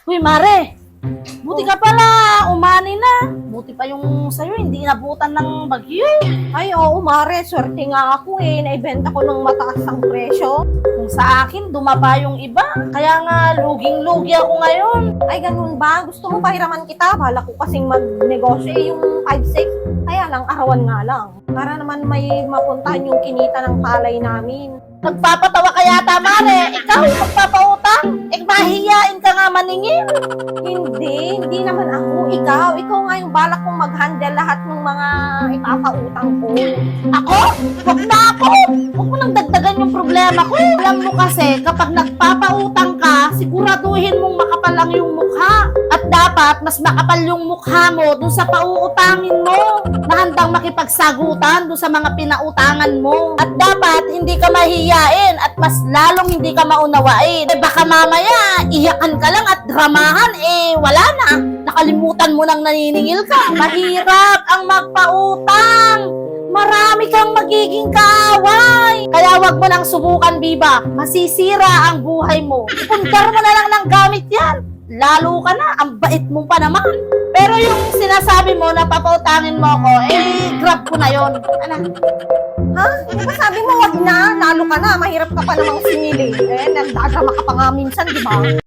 Uy, Mare! Buti ka pala, umani na. Buti pa yung sa'yo, hindi nabutan ng bagyo. Ay, oo, Mare. Swerte nga ako eh. Naibenta ko ng mataas ang presyo. Kung sa akin, dumaba yung iba. Kaya nga, luging-lugi ako ngayon. Ay, ganun ba? Gusto mo pahiraman kita? Bala ko kasing magnegosyo eh, yung 5-6. Kaya lang, arawan nga lang. Para naman may mapuntahan yung kinita ng palay namin. Nagpapatawa ka yata, Mare. Ikaw, magpapautang. Mahihiyain ka nga maningin. Hindi naman ako. Ikaw nga yung balak kong mag-handle lahat ng mga ipapautang ko. Ako? Huwag na ako! Huwag mo nang dagdagan yung problema ko. Alam mo kasi, kapag nagpapautang ka, siguraduhin mong makapal lang yung mukha. At dapat, mas makapal yung mukha mo dun sa pauutangin mo na handang makipagsagutan dun sa mga pinautangan mo. At dapat, hindi ka mahihiyain at mas lalong hindi ka maunawain. Eh baka mamaya, iyakan ka lang at dramahan, wala na. Nakalimutan mo nang naniningil ka. Mahirap ang magpautang. Marami kang magiging kaaway. Kaya wag mo nang subukan, Biba. Masisira ang buhay mo. Ipundar mo na lang ng gamit yan. Lalo ka na, ang bait mo pa naman. Pero yung sinasabi mo na papautangin mo ako, grab ko na yon. Ano? Ha? Diba sabi mo wag na? Lalo ka na. Mahirap ka pa namang sinili. Nagdadrama ka pa nga minsan, di ba?